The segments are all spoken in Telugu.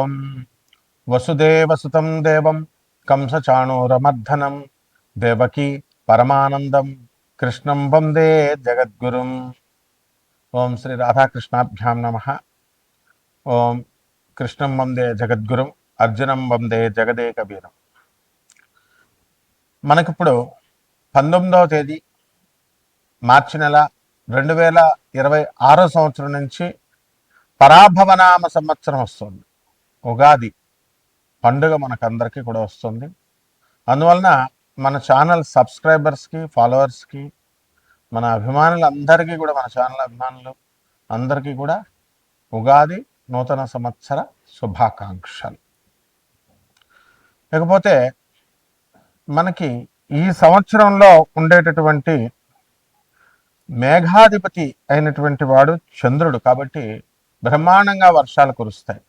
ఓం వసుదేవసుతం దేవం కంసచాణూరమర్ధనం దేవకీ పరమానందం కృష్ణం వందే జగద్గురుం. ఓం శ్రీ రాధాకృష్ణాభ్యాం నమః. ఓం కృష్ణం వందే జగద్గురుం అర్జునం వందే జగదేకవీరం. మనకిప్పుడు 19వ తేదీ మార్చి నెల 2026 సంవత్సరం నుంచి పరాభవనామ సంవత్సరం వస్తుంది. ఉగాది పండుగ మనకందరికీ కూడా వస్తుంది. అందువలన మన ఛానల్ సబ్స్క్రైబర్స్కి, ఫాలోవర్స్కి, మన అభిమానులందరికీ కూడా, మన ఛానల్ అభిమానులు అందరికీ కూడా ఉగాది నూతన సంవత్సర శుభాకాంక్షలు. లేకపోతే మనకి ఈ సంవత్సరంలో ఉండేటటువంటి మేఘాధిపతి అయినటువంటి వాడు చంద్రుడు. కాబట్టి బ్రహ్మాండంగా వర్షాలు కురుస్తాయి.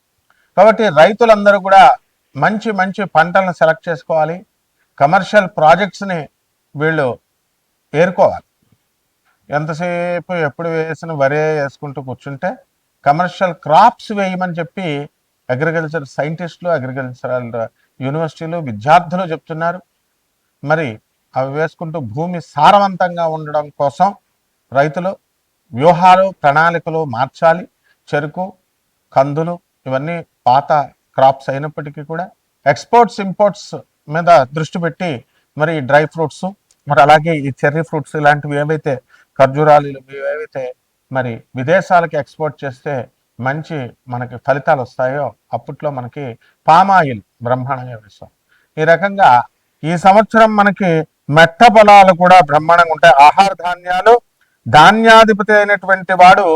కాబట్టి రైతులందరూ కూడా మంచి మంచి పంటలను సెలెక్ట్ చేసుకోవాలి. కమర్షియల్ ప్రాజెక్ట్స్ని వీళ్ళు ఏరుకోవాలి. ఎంతసేపు ఎప్పుడు వేసిన వరే వేసుకుంటూ కూర్చుంటే కమర్షియల్ క్రాప్స్ వేయమని చెప్పి అగ్రికల్చర్ సైంటిస్టులు, అగ్రికల్చరల్ యూనివర్సిటీలు, విద్యార్థులు చెప్తున్నారు. మరి అవి వేసుకుంటూ భూమి సారవంతంగా ఉండడం కోసం రైతులు వ్యూహాలు, ప్రణాళికలు మార్చాలి. చెరుకు, కందులు ఇవన్నీ పాత క్రాప్స్ అయినప్పటికీ కూడా ఎక్స్పోర్ట్స్, ఇంపోర్ట్స్ మీద దృష్టి పెట్టి మరి డ్రై ఫ్రూట్స్, మరి అలాగే ఈ చెర్రీ ఫ్రూట్స్ ఇలాంటివి ఏవైతే ఖర్జూరాలు ఏవైతే మరి విదేశాలకి ఎక్స్పోర్ట్ చేస్తే మంచి మనకి ఫలితాలు వస్తాయో అప్పట్లో మనకి పామాయిల్ బ్రహ్మాండంగా వేస్తాం. ఈ రకంగా ఈ సంవత్సరం మనకి మెట్ట పొలాలు కూడా బ్రహ్మాండంగా ఉంటాయి. ఆహార ధాన్యాలు, ధాన్యాధిపతి అయినటువంటి వాడు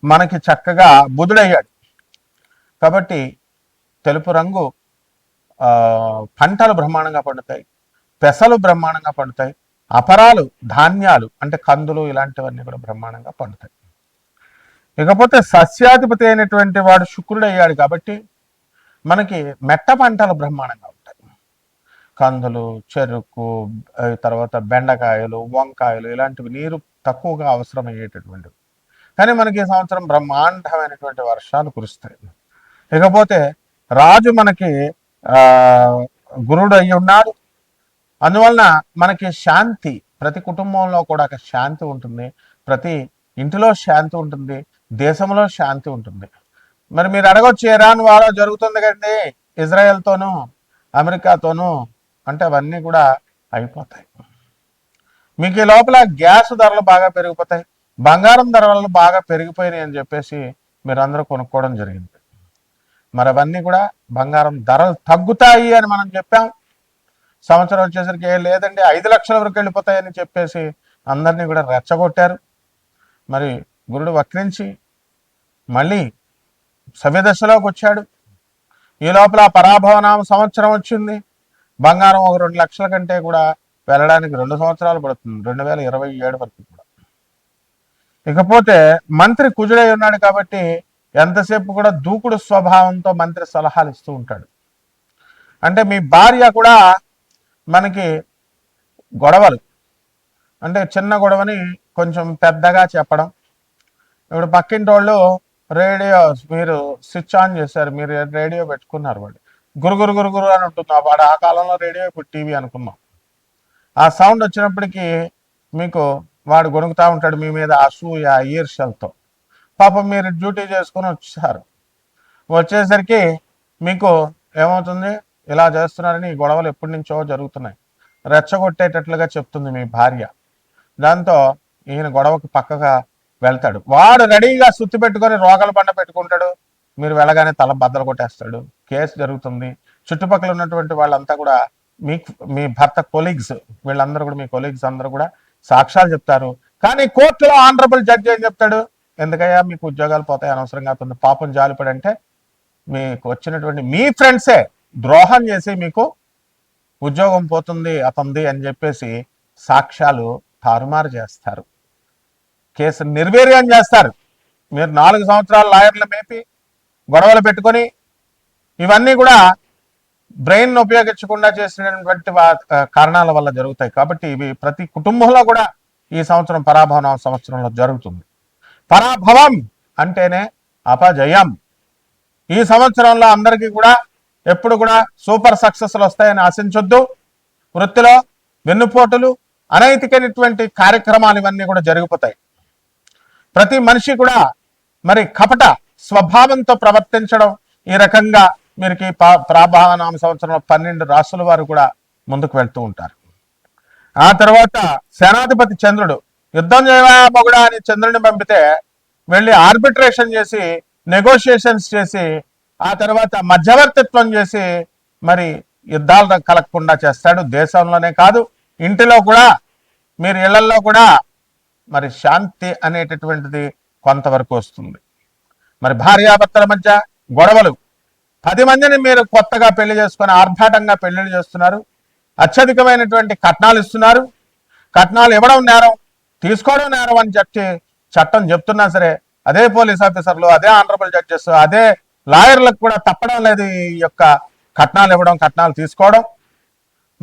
మనకి చక్కగా బుధుడయ్యాడు. కాబట్టి తెలుపు రంగు పంటలు బ్రహ్మాండంగా పండుతాయి, పెసలు బ్రహ్మాండంగా పండుతాయి, అపరాలు, ధాన్యాలు అంటే కందులు ఇలాంటివన్నీ కూడా బ్రహ్మాండంగా పండుతాయి. ఇకపోతే సస్యాధిపతి అయినటువంటి వాడు శుక్రుడు అయ్యాడు. కాబట్టి మనకి మెట్ట పంటలు బ్రహ్మాండంగా ఉంటాయి. కందులు, చెరుకు, తర్వాత బెండకాయలు, వంకాయలు ఇలాంటివి నీరు తక్కువగా అవసరమయ్యేటటువంటివి. కానీ మనకి ఈ సంవత్సరం బ్రహ్మాండమైనటువంటి వర్షాలు కురుస్తాయి. ఇకపోతే రాజు మనకి గురుడు అయి ఉన్నాడు. అందువలన మనకి శాంతి, ప్రతి కుటుంబంలో కూడా ఒక శాంతి ఉంటుంది, ప్రతి ఇంటిలో శాంతి ఉంటుంది, దేశంలో శాంతి ఉంటుంది. మరి మీరు అడగొచ్చు, ఇరాన్ వార్ జరుగుతుంది కండి ఇజ్రాయెల్తోనూ అమెరికాతోనూ అంటే అవన్నీ కూడా అయిపోతాయి. మీకు ఈ లోపల గ్యాస్ ధరలు బాగా పెరిగిపోతాయి, బంగారం ధరలు బాగా పెరిగిపోయినాయి అని చెప్పేసి మీరందరూ కొనుక్కోవడం జరిగింది. మరి అవన్నీ కూడా బంగారం ధరలు తగ్గుతాయి అని మనం చెప్పాం. సంవత్సరం వచ్చేసరికి లేదండి 5 లక్షల వరకు వెళ్ళిపోతాయని చెప్పేసి అందరినీ కూడా రెచ్చగొట్టారు. మరి గురుడు వక్రించి మళ్ళీ సవ్యదశలోకి వచ్చాడు. ఈ లోపల పరాభవనామ సంవత్సరం వచ్చింది. బంగారం ఒక 2 లక్షల కంటే కూడా వెళ్ళడానికి 2 సంవత్సరాలు పడుతుంది, 2027 వరకు కూడా. ఇకపోతే మంత్రి కుజుడై ఉన్నాడు. కాబట్టి ఎంతసేపు కూడా దూకుడు స్వభావంతో మంత్రి సలహాలు ఇస్తూ ఉంటాడు. అంటే మీ భార్య కూడా మనకి గొడవలు అంటే చిన్న గొడవని కొంచెం పెద్దగా చెప్పడం. ఇప్పుడు పక్కింటి వాళ్ళు రేడియో మీరు స్విచ్ ఆన్ చేశారు, మీరు రేడియో పెట్టుకున్నారు, వాడు గురుగురు గురుగురు అని ఉంటుంది. వాడు ఆ కాలంలో రేడియో, ఇప్పుడు టీవీ అనుకున్నాం. ఆ సౌండ్ వచ్చినప్పటికీ మీకు వాడు గొనుగుతూ ఉంటాడు మీ మీద అసూయ, ఈర్ష్యలతో. పాపం మీరు డ్యూటీ చేసుకుని వచ్చేసరికి మీకు ఏమవుతుంది, ఇలా చేస్తున్నారని ఈ గొడవలు ఎప్పటి నుంచో జరుగుతున్నాయి, రెచ్చగొట్టేటట్లుగా చెప్తుంది మీ భార్య. దాంతో ఈయన గొడవకి పక్కగా వెళ్తాడు. వాడు రెడీగా సుత్తి పెట్టుకొని రోగల బండ పెట్టుకుంటాడు. మీరు వెళ్ళగానే తల బద్దలు కొట్టేస్తాడు. కేసు జరుగుతుంది. చుట్టుపక్కల ఉన్నటువంటి వాళ్ళంతా కూడా మీ భర్త కొలీగ్స్, వీళ్ళందరూ కూడా మీ కొలీగ్స్ అందరూ కూడా సాక్ష్యాలు చెప్తారు. కానీ కోర్టులో ఆనరబుల్ జడ్జి ఏం చెప్తాడు, ఎందుకయ్యా మీకు ఉద్యోగాలు పోతాయి అనవసరంగా అవుతుంది, పాపం జాలిపడంటే మీకు వచ్చినటువంటి మీ ఫ్రెండ్సే ద్రోహం చేసి మీకు ఉద్యోగం పోతుంది అతంది అని చెప్పేసి సాక్ష్యాలు తారుమారు చేస్తారు, కేసు నిర్వీర్యం చేస్తారు. మీరు 4 సంవత్సరాలు లాయర్లు మేపి గొడవలు పెట్టుకొని ఇవన్నీ కూడా బ్రెయిన్ ఉపయోగించకుండా చేసినటువంటి కారణాల వల్ల జరుగుతాయి. కాబట్టి ఇవి ప్రతి కుటుంబంలో కూడా ఈ సంవత్సరం పరాభవన సంవత్సరంలో జరుగుతుంది. పరాభవం అంటేనే అపజయం. ఈ సంవత్సరంలో అందరికీ కూడా ఎప్పుడు కూడా సూపర్ సక్సెస్లు వస్తాయని ఆశించొద్దు. వృత్తిలో వెన్నుపోటులు, అనైతికమైనటువంటి కార్యక్రమాలు ఇవన్నీ కూడా జరిగిపోతాయి. ప్రతి మనిషి కూడా మరి కపట స్వభావంతో ప్రవర్తించడం, ఈ రకంగా మీరుకి ప్రాభావనామ సంవత్సరంలో 12 రాసుల వారు కూడా ముందుకు వెళ్తూ ఉంటారు. ఆ తర్వాత సేనాధిపతి చంద్రుడు యుద్ధం చేయవా మొగుడా అని చంద్రుడిని పంపితే వెళ్ళి ఆర్బిట్రేషన్ చేసి, నెగోషియేషన్స్ చేసి, ఆ తర్వాత మధ్యవర్తిత్వం చేసి మరి యుద్ధాలు కలగకుండా చేస్తాడు. దేశంలోనే కాదు, ఇంటిలో కూడా, మీరు ఇళ్లలో కూడా మరి శాంతి అనేటటువంటిది కొంతవరకు వస్తుంది. మరి భార్యాభర్తల మధ్య గొడవలు, 10 మందిని మీరు కొత్తగా పెళ్లి చేసుకొని ఆర్భాటంగా పెళ్లిళ్ళు చేస్తున్నారు, అత్యధికమైనటువంటి కట్నాలు ఇస్తున్నారు. కట్నాలు ఇవ్వడం నేరం, తీసుకోవడం నేరం అని చెప్పి చట్టం చెప్తున్నా సరే అదే పోలీస్ ఆఫీసర్లు, అదే ఆనరబుల్ జడ్జెస్, అదే లాయర్లకు కూడా తప్పడం లేదు ఈ యొక్క కట్నాలు ఇవ్వడం, కట్నాలు తీసుకోవడం.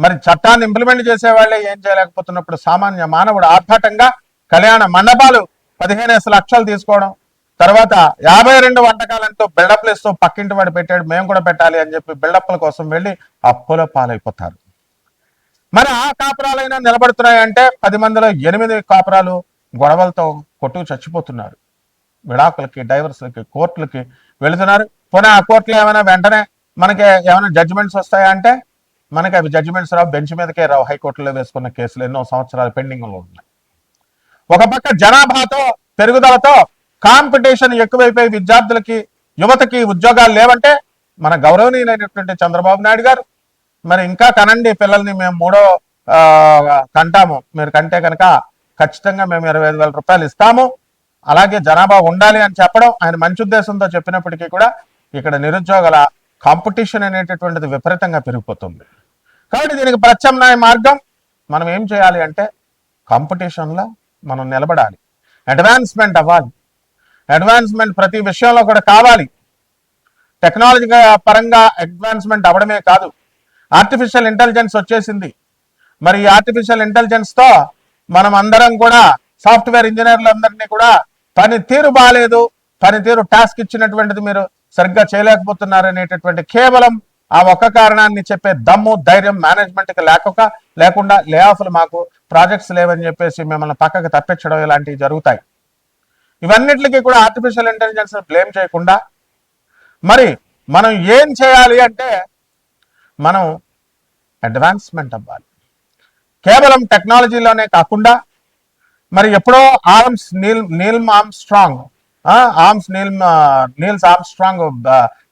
మరి చట్టాన్ని ఇంప్లిమెంట్ చేసే వాళ్ళే ఏం చేయలేకపోతున్నప్పుడు సామాన్య మానవుడు ఆర్భాటంగా కళ్యాణ మండపాలు 15 లక్షలు తీసుకోవడం, తర్వాత 52 వంటకాలంటూ బిల్డప్లు ఇస్తూ పక్కింటి వాడు పెట్టాడు మేము కూడా పెట్టాలి అని చెప్పి బిల్డప్ల కోసం వెళ్ళి అప్పుల పాలైపోతారు. మరి ఆ కాపురాలైనా నిలబడుతున్నాయంటే 10 మందిలో 8 కాపురాలు గొడవలతో కొట్టుకు చచ్చిపోతున్నారు. విడాకులకి, డైవర్స్లకి, కోర్టులకి వెళుతున్నారు. పోనీ ఆ కోర్టులో ఏమైనా వెంటనే మనకి ఏమైనా జడ్జిమెంట్స్ వస్తాయా అంటే మనకి అవి జడ్జిమెంట్స్ రావు, బెంచ్ మీదకే రావు. హైకోర్టులో వేసుకున్న కేసులు ఎన్నో సంవత్సరాలు పెండింగ్లో ఉన్నాయి. ఒక పక్క జనాభాతో పెరుగుదలతో కాంపిటీషన్ ఎక్కువైపోయి విద్యార్థులకి, యువతకి ఉద్యోగాలు లేవంటే మన గౌరవనీయులైనటువంటి చంద్రబాబు నాయుడు గారు మరి ఇంకా కనండి పిల్లల్ని, మేము 3వ కంటాము, మీరు కంటే కనుక ఖచ్చితంగా మేము 25,000 రూపాయలు ఇస్తాము, అలాగే జనాభా ఉండాలి అని చెప్పడం ఆయన మంచి ఉద్దేశంతో చెప్పినప్పటికీ కూడా ఇక్కడ నిరుద్యోగుల కాంపిటీషన్ అనేటటువంటిది విపరీతంగా పెరిగిపోతుంది. కాబట్టి దీనికి ప్రత్యామ్నాయ మార్గం మనం ఏం చేయాలి అంటే కాంపిటీషన్లో మనం నిలబడాలి, అడ్వాన్స్మెంట్ అవ్వాలి. అడ్వాన్స్మెంట్ ప్రతి విషయంలో కూడా కావాలి. టెక్నాలజీ పరంగా అడ్వాన్స్మెంట్ అవ్వడమే కాదు, ఆర్టిఫిషియల్ ఇంటెలిజెన్స్ వచ్చేసింది. మరి ఈ ఆర్టిఫిషియల్ ఇంటెలిజెన్స్తో మనం అందరం కూడా సాఫ్ట్వేర్ ఇంజనీర్లు అందరినీ కూడా పనితీరు బాగాలేదు, పనితీరు టాస్క్ ఇచ్చినటువంటిది మీరు సరిగ్గా చేయలేకపోతున్నారు అనేటటువంటి కేవలం ఆ ఒక్క కారణాన్ని చెప్పే దమ్ము, ధైర్యం మేనేజ్మెంట్కి లేకుండా లే ఆఫ్లు, మాకు ప్రాజెక్ట్స్ లేవని చెప్పేసి మిమ్మల్ని పక్కకు తప్పించడం ఇలాంటివి జరుగుతాయి. ఇవన్నిటికీ కూడా ఆర్టిఫిషియల్ ఇంటెలిజెన్స్ బ్లేమ్ చేయకుండా మరి మనం ఏం చేయాలి అంటే మనం అడ్వాన్స్మెంట్ అవ్వాలి. కేవలం టెక్నాలజీలోనే కాకుండా మరి ఎప్పుడో నీల్స్ ఆర్మ్స్ట్రాంగ్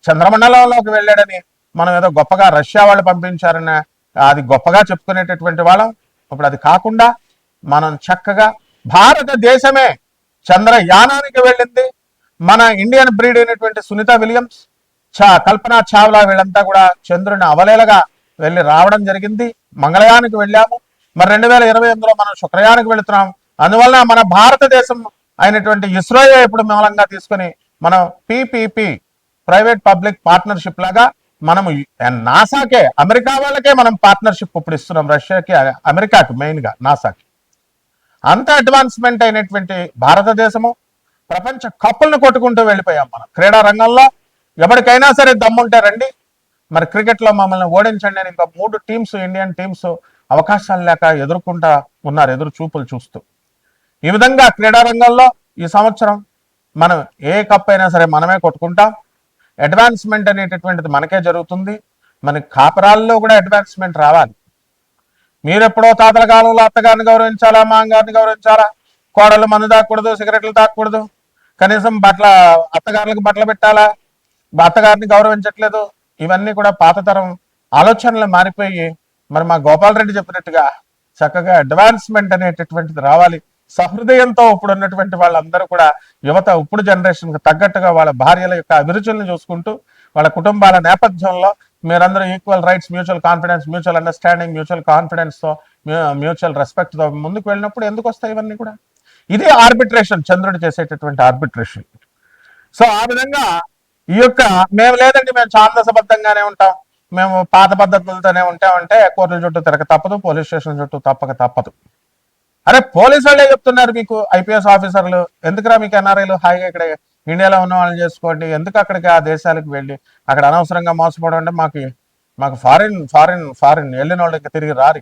చంద్రమండలంలోకి వెళ్ళాడని మనం ఏదో గొప్పగా రష్యా వాళ్ళు పంపించారని అది గొప్పగా చెప్పుకునేటటువంటి వాళ్ళం. ఇప్పుడు అది కాకుండా మనం చక్కగా భారతదేశమే చంద్రయానానికి వెళ్ళింది. మన ఇండియన్ బ్రీడ్ అయినటువంటి సునీత విలియమ్స్, కల్పనా చావ్లా వీళ్ళంతా కూడా చంద్రుని అవలేలగా వెళ్ళి రావడం జరిగింది. మంగళయానికి వెళ్ళాము. మరి 2028లో మనం శుక్రయానికి వెళుతున్నాం. అందువలన మన భారతదేశం అయినటువంటి ఇస్రోయే ఇప్పుడు మూలంగా తీసుకుని మనం పిపిపి, ప్రైవేట్ పబ్లిక్ పార్ట్నర్షిప్ లాగా మనము నాసాకే, అమెరికా వాళ్ళకే మనం పార్ట్నర్షిప్ ఇప్పుడు ఇస్తున్నాం. రష్యాకి, అమెరికాకి, మెయిన్గా నాసాకి. అంత అడ్వాన్స్మెంట్ అయినటువంటి భారతదేశము ప్రపంచ కప్పులను కొట్టుకుంటూ వెళ్ళిపోయాం. మనం క్రీడా రంగంలో ఎవరికైనా సరే దమ్ముంటే రండి, మరి క్రికెట్లో మమ్మల్ని ఓడించండి అని ఇంకా 3 టీమ్స్, ఇండియన్ టీమ్స్ అవకాశాలు లేక ఎదుర్కొంటా ఉన్నారు, ఎదురు చూపులు చూస్తూ. ఈ విధంగా క్రీడా రంగంలో ఈ సంవత్సరం మనం ఏ కప్ అయినా సరే మనమే కొట్టుకుంటాం. అడ్వాన్స్మెంట్ అనేటటువంటిది మనకే జరుగుతుంది. మన కాపురాల్లో కూడా అడ్వాన్స్మెంట్ రావాలి. మీరెప్పుడో తాతల కాలంలో అత్తగారిని గౌరవించాలా, మామగారిని గౌరవించాలా, కోడలు మందు తాగకూడదు, సిగరెట్లు తాగకూడదు, కనీసం అత్తగారులకు బట్టలు పెట్టాలా, అత్తగారిని గౌరవించట్లేదు. ఇవన్నీ కూడా పాతతరం ఆలోచనలు మారిపోయి మరి మా గోపాలరెడ్డి చెప్పినట్టుగా చక్కగా అడ్వాన్స్మెంట్ అనేటటువంటిది రావాలి. సహృదయంతో ఇప్పుడు ఉన్నటువంటి వాళ్ళందరూ కూడా యువత ఇప్పుడు జనరేషన్కి తగ్గట్టుగా వాళ్ళ భార్యల యొక్క అభిరుచులను చూసుకుంటూ వాళ్ళ కుటుంబాల నేపథ్యంలో మీరందరూ equal rights, mutual confidence, mutual understanding, mutual కాన్ఫిడెన్స్తో, మ్యూచువల్ రెస్పెక్ట్తో ముందుకు వెళ్ళినప్పుడు ఎందుకు వస్తాయి ఇవన్నీ కూడా? ఇది ఆర్బిట్రేషన్, చంద్రుడు చేసేటటువంటి ఆర్బిట్రేషన్. సో ఆ విధంగా ఈ యొక్క మేము లేదండి, మేము ఛాందసబద్ధంగానే ఉంటాం, మేము పాత పద్ధతులతోనే ఉంటామంటే కోర్టుల చుట్టూ తిరగ తప్పదు, పోలీస్ స్టేషన్ చుట్టూ తప్పదు. అరే పోలీసు వాళ్ళే చెప్తున్నారు మీకు, ఐపీఎస్ ఆఫీసర్లు, ఎందుకురా మీకు ఎన్ఆర్ఐలు హాయిగా ఇక్కడ ఇండియాలో ఉన్న వాళ్ళని చేసుకోండి, ఎందుకు అక్కడికి ఆ దేశాలకు వెళ్ళి అక్కడ అనవసరంగా మోసపోవడం అంటే మాకు ఫారిన్ వెళ్ళిన వాళ్ళు ఇంకా తిరిగి రారు.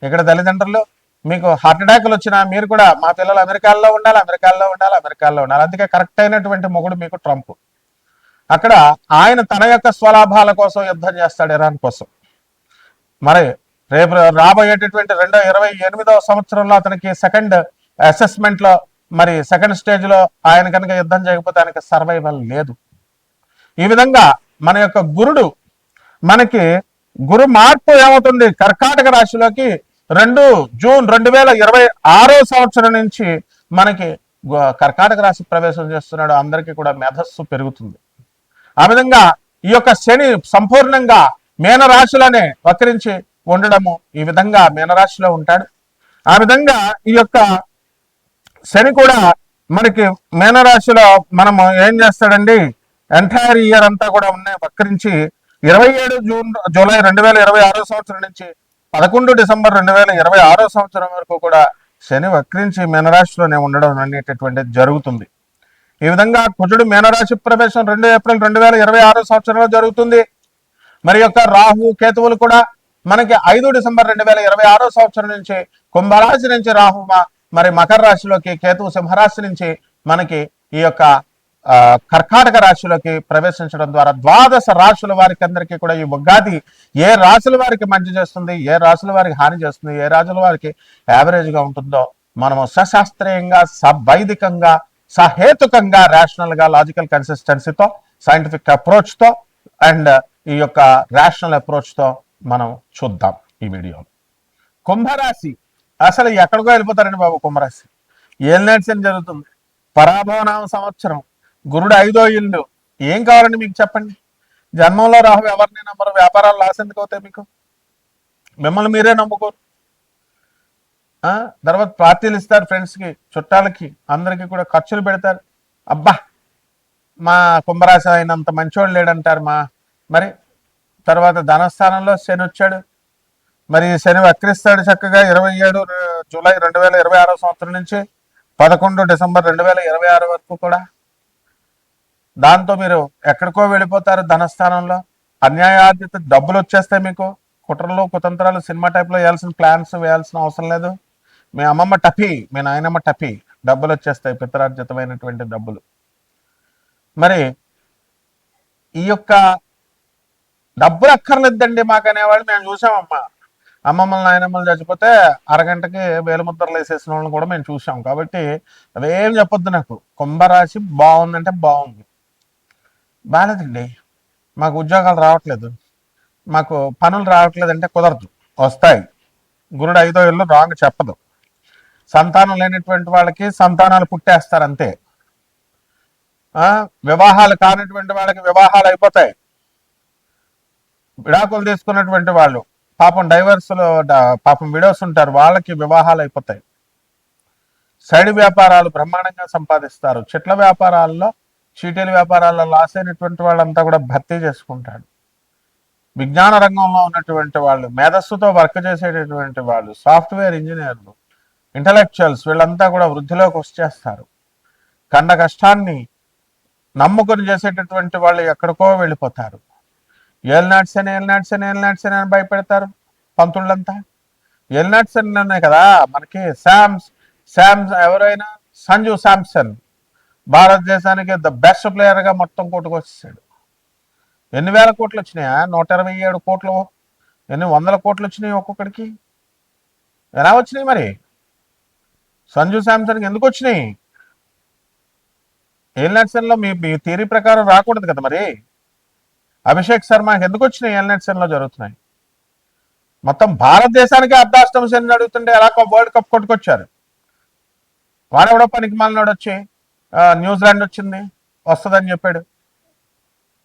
ఇక్కడ తల్లిదండ్రులు మీకు హార్ట్ అటాక్లు వచ్చినా మీరు కూడా మా పిల్లలు అమెరికాలో ఉండాలి, అమెరికాలో ఉండాలి, అమెరికాలో ఉండాలి. అందుకే కరెక్ట్ అయినటువంటి మొగుడు మీకు ట్రంప్. అక్కడ ఆయన తన యొక్క స్వలాభాల కోసం యుద్ధం చేస్తాడు ఇరాన్ కోసం. మరి రేపు రాబోయేటటువంటి 2028వ సంవత్సరంలో అతనికి సెకండ్ అసెస్మెంట్ లో మరి సెకండ్ స్టేజ్ లో ఆయన కనుక యుద్ధం చేయకపోతే ఆయనకి సర్వైవల్ లేదు. ఈ విధంగా మన యొక్క గురుడు మనకి గురు మార్పు ఏమవుతుంది, కర్కాటక రాశిలోకి 2 జూన్ 2026 సంవత్సరం నుంచి మనకి కర్కాటక రాశి ప్రవేశం చేస్తున్నాడు. అందరికీ కూడా మేధస్సు పెరుగుతుంది. ఆ విధంగా ఈ యొక్క శని సంపూర్ణంగా మీనరాశిలోనే వక్రించి ఉండడము, ఈ విధంగా మీనరాశిలో ఉంటాడు. ఆ విధంగా ఈ యొక్క శని కూడా మనకి మీనరాశిలో మనము ఏం చేస్తాడండి, ఎంటైర్ ఇయర్ అంతా కూడా ఉన్నాయి వక్రించి 27 జూలై 2026 సంవత్సరం నుంచి 11 డిసెంబర్ 2026 సంవత్సరం వరకు కూడా శని వక్రించి మీనరాశిలోనే ఉండడం అనేటటువంటిది జరుగుతుంది. ఈ విధంగా కుజుడు మీనరాశి ప్రవేశం 2 ఏప్రిల్ 2026 సంవత్సరంలో జరుగుతుంది. మరి యొక్క రాహు కేతువులు కూడా మనకి 5 డిసెంబర్ 2026 సంవత్సరం నుంచి కుంభరాశి నుంచి రాహు మరి మకర రాశిలోకి, కేతువు సింహరాశి నుంచి మనకి ఈ యొక్క కర్కాటక రాశిలోకి ప్రవేశించడం ద్వారా 12 రాశుల వారికి అందరికీ కూడా ఈ ఉగాది ఏ రాశుల వారికి మంచి చేస్తుంది, ఏ రాశుల వారికి హాని చేస్తుంది, ఏ రాశుల వారికి యావరేజ్ గా ఉంటుందో మనము సశాస్త్రీయంగా, వైదికంగా, సహేతుకంగా, రేషనల్ గా, లాజికల్ కన్సిస్టెన్సీతో, సైంటిఫిక్ అప్రోచ్ తో అండ్ ఈ యొక్క రేషనల్ అప్రోచ్ తో మనం చూద్దాం ఈ వీడియోలో. కుంభరాశి అసలు ఎక్కడికో వెళ్ళిపోతారండి బాబు. కుంభరాశి ఏలినాటి జరుగుతుంది, పరాభవనామ సంవత్సరం, గురుడు 5వ ఇల్లు. ఏం కావాలండి మీకు చెప్పండి? జన్మంలో రాహు ఎవరిని నమ్మరు, వ్యాపారాలు లాస్ ఎందుకు అవుతాయి మీకు? మిమ్మల్ని మీరే నమ్ముకోరు. తర్వాత పార్టీలు ఇస్తారు ఫ్రెండ్స్కి, చుట్టాలకి, అందరికీ కూడా ఖర్చులు పెడతారు. అబ్బా మా కుంభరాశి అయినంత మంచోడు లేడంటారు. మరి తర్వాత ధనస్థానంలో శని వచ్చాడు. మరి శని వక్రిస్తాడు చక్కగా 27 జూలై 2026 సంవత్సరం నుంచి 11 డిసెంబర్ 2026 వరకు కూడా. దాంతో మీరు ఎక్కడికో వెళ్ళిపోతారు. ధనస్థానంలో అన్యాయార్జిత డబ్బులు వచ్చేస్తాయి మీకు. కుట్రలు కుతంత్రాలు సినిమా టైప్లో వేయాల్సిన ప్లాన్స్ వేయాల్సిన అవసరం లేదు. మీ అమ్మమ్మ టఫీ, మీ నాయనమ్మ టఫీ, డబ్బులు వచ్చేస్తాయి, పితరార్జితమైనటువంటి డబ్బులు. మరి ఈ యొక్క డబ్బులు అక్కర్లేదండి మాకు అనేవాళ్ళు మేము చూసామమ్మా. అమ్మమ్మలు నాయనమ్మలు చచ్చిపోతే అరగంటకి వేలు ముద్రలు వేసేసిన వాళ్ళని కూడా మేము చూసాం. కాబట్టి అవేం చెప్పొద్దు నాకు. కుంభరాశి బాగుందంటే బాగుంది, బాగాలేదండి మాకు ఉద్యోగాలు రావట్లేదు, మాకు పనులు రావట్లేదు అంటే కుదరదు. వస్తాయి. గురుడు 5వ ఇల్లు రాంగ్ చెప్పదు. సంతానం లేనటువంటి వాళ్ళకి సంతానాలు పుట్టేస్తారు అంతే. వివాహాలు కానిటువంటి వాళ్ళకి వివాహాలు అయిపోతాయి. విడాకులు తీసుకున్నటువంటి వాళ్ళు పాపం డైవర్స్లో పాపం విడోస్ ఉంటారు, వాళ్ళకి వివాహాలు అయిపోతాయి. సైడ్ వ్యాపారాలు బ్రహ్మాండంగా సంపాదిస్తారు. చెట్ల వ్యాపారాల్లో, చీటీల వ్యాపారాల్లో లాస్ అయినటువంటి వాళ్ళంతా కూడా భర్తీ చేసుకుంటాడు. విజ్ఞాన రంగంలో ఉన్నటువంటి వాళ్ళు, మేధస్సుతో వర్క్ చేసేటటువంటి వాళ్ళు, సాఫ్ట్వేర్ ఇంజనీర్లు, ఇంటలెక్చువల్స్, వీళ్ళంతా కూడా వృద్ధిలోకి వచ్చేస్తారు. కండ కష్టాన్ని నమ్ముకొని చేసేటటువంటి వాళ్ళు ఎక్కడికో వెళ్ళిపోతారు. ఏలినాటి శని అని భయపెడతారు పంతుళ్ళంతా. ఏలినాటి శని ఉన్నాయి కదా మనకి. ఎవరైనా సంజు శాంసన్ భారతదేశానికి ద బెస్ట్ ప్లేయర్గా మొత్తం కొట్టుకొచ్చేసాడు. ఎన్ని వేల కోట్లు వచ్చినాయా? 127 కోట్లు, ఎన్ని వందల కోట్లు వచ్చినాయి ఒక్కొక్కడికి. ఎలా వచ్చినాయి మరి? సంజు శాంసన్కి ఎందుకు వచ్చినాయి? ఏలినాటి శనిలో మీ థియరీ ప్రకారం రాకూడదు కదా మరి. అభిషేక్ శర్మకి ఎందుకు వచ్చినాయి? ఏలినాటి శనిలో జరుగుతున్నాయి. మొత్తం భారతదేశానికి అర్ధాష్టమ శని అడుగుతుంటే ఎలా వరల్డ్ కప్ కొట్టుకొచ్చారు. వాడెవడో పనికి మాలినోడు వచ్చి న్యూజిలాండ్ వచ్చింది వస్తుందని చెప్పాడు.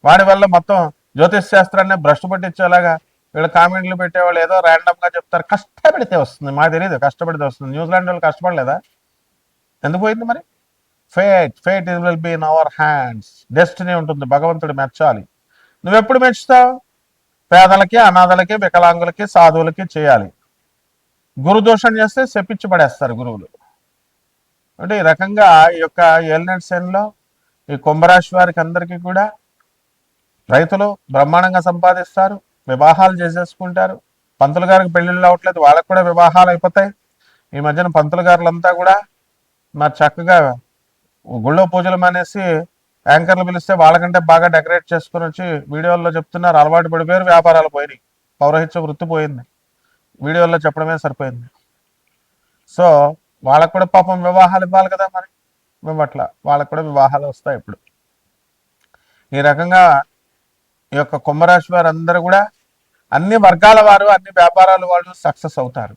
వాడి వల్ల మొత్తం జ్యోతిష్ శాస్త్రాన్ని భ్రష్టు పట్టించేలాగా వీళ్ళు కామెంట్లు పెట్టేవాళ్ళు ఏదో ర్యాండమ్ గా చెప్తారు. కష్టపడితే వస్తుంది, మాకు తెలియదు కష్టపడితే వస్తుంది. న్యూజిలాండ్ వాళ్ళు కష్టపడలేదా? ఎందుకు పోయింది మరి? Fate it will be in our hands. Destiny ఉంటుంది, భగవంతుడు మెచ్చాలి. నువ్వెప్పుడు మెచ్చుతావు? పేదలకి, అనాథలకి, వికలాంగులకి, సాధువులకి చేయాలి. గురుదోషం చేస్తే శపించి పడేస్తారు గురువులు. అంటే ఈ రకంగా ఈ యొక్క ఏలినాటి శనిలో ఈ కుంభరాశి వారికి అందరికీ కూడా రైతులు బ్రహ్మాండంగా సంపాదిస్తారు, వివాహాలు చేసేసుకుంటారు. పంతులు గారికి పెళ్లిళ్ళు అవ్వట్లేదు, వాళ్ళకు కూడా వివాహాలు అయిపోతాయి. ఈ మధ్యన పంతులు గారులంతా కూడా మరి చక్కగా గుళ్ళో పూజలు మానేసి యాంకర్లు పిలిస్తే వాళ్ళకంటే బాగా డెకరేట్ చేసుకుని వచ్చి వీడియోల్లో చెప్తున్నారు. అలవాటు పడిపోయారు, వ్యాపారాలు పోయినాయి, పౌరహిత్య వృత్తి పోయింది, వీడియోల్లో చెప్పడమే సరిపోయింది. సో వాళ్ళకు కూడా పాపం వివాహాలు ఇవ్వాలి కదా, మరి ఇవ్వట్ల, వాళ్ళకు కూడా వివాహాలు వస్తాయి ఇప్పుడు. ఈ రకంగా ఈ యొక్క కుంభరాశి వారు అందరూ కూడా అన్ని వర్గాల వారు, అన్ని వ్యాపారాల వాళ్ళు సక్సెస్ అవుతారు.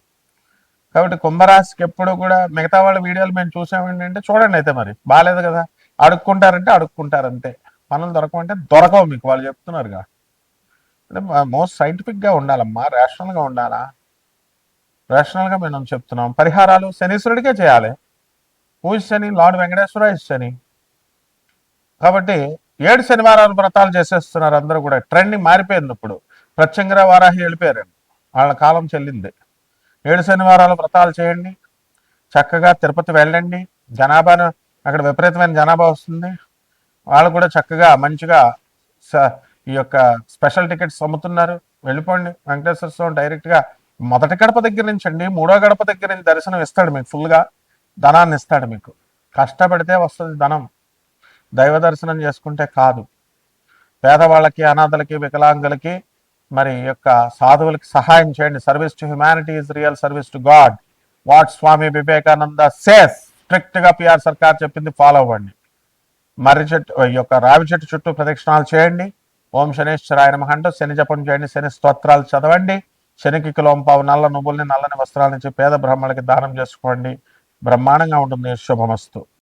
కాబట్టి కుంభరాశికి ఎప్పుడు కూడా మిగతా వాళ్ళ వీడియోలు మేము చూసామండి అంటే చూడండి, అయితే మరి బాగాలేదు కదా, అడుక్కుంటారంటే అడుక్కుంటారంతే, పనులు దొరకమంటే దొరకవు మీకు, వాళ్ళు చెప్తున్నారుగా. అంటే మోస్ట్ సైంటిఫిక్గా ఉండాలమ్మా, రేషనల్గా ఉండాలా. రేషనల్గా మేము చెప్తున్నాం. పరిహారాలు శనీశ్వరుడికే చేయాలి. పూజ శని, లార్డ్ వెంకటేశ్వర శని. కాబట్టి 7 శనివారాలు వ్రతాలు చేసేస్తున్నారు అందరూ కూడా. ట్రెండింగ్ మారిపోయింది ఇప్పుడు. ప్రత్యంగర వారాహి వెళ్ళిపోయారు, వాళ్ళ కాలం చెల్లింది. 7 శనివారాలు వ్రతాలు చేయండి, చక్కగా తిరుపతి వెళ్ళండి. జనాభాను అక్కడ విపరీతమైన జనాభా వస్తుంది, వాళ్ళు కూడా చక్కగా మంచిగా ఈ యొక్క స్పెషల్ టికెట్స్ అమ్ముతున్నారు. వెళ్ళిపోండి, వెంకటేశ్వర స్వామి డైరెక్ట్గా మొదటి గడప దగ్గర నుంచి అండి 3వ గడప దగ్గర నుంచి దర్శనం ఇస్తాడు మీకు, ఫుల్గా ధనాన్ని ఇస్తాడు మీకు. కష్టపడితే వస్తుంది ధనం, దైవ దర్శనం చేసుకుంటే కాదు. పేదవాళ్ళకి, అనాథలకి, వికలాంగులకి, మరి యొక్క సాధువులకి సహాయం చేయండి. Service to humanity is real service to God, what Swami Vivekananda says. స్ట్రిక్ట్గా పిఆర్ సర్కార్ చెప్పింది ఫాలో అవ్వండి. మర్రి చెట్టు, ఈ యొక్క రావి చెట్టు చుట్టూ ప్రదక్షిణాలు చేయండి. ఓం శనేశ్వరాయ నమః అంటూ శని జపం చేయండి, శని స్తోత్రాలు చదవండి. శనికి కిలోంపావు నల్ల నువ్వుల్ని, నల్లని వస్త్రాల నుంచి పేద బ్రాహ్మణులకి దానం చేసుకోండి. బ్రహ్మాండంగా ఉంటుంది. శుభమస్తు.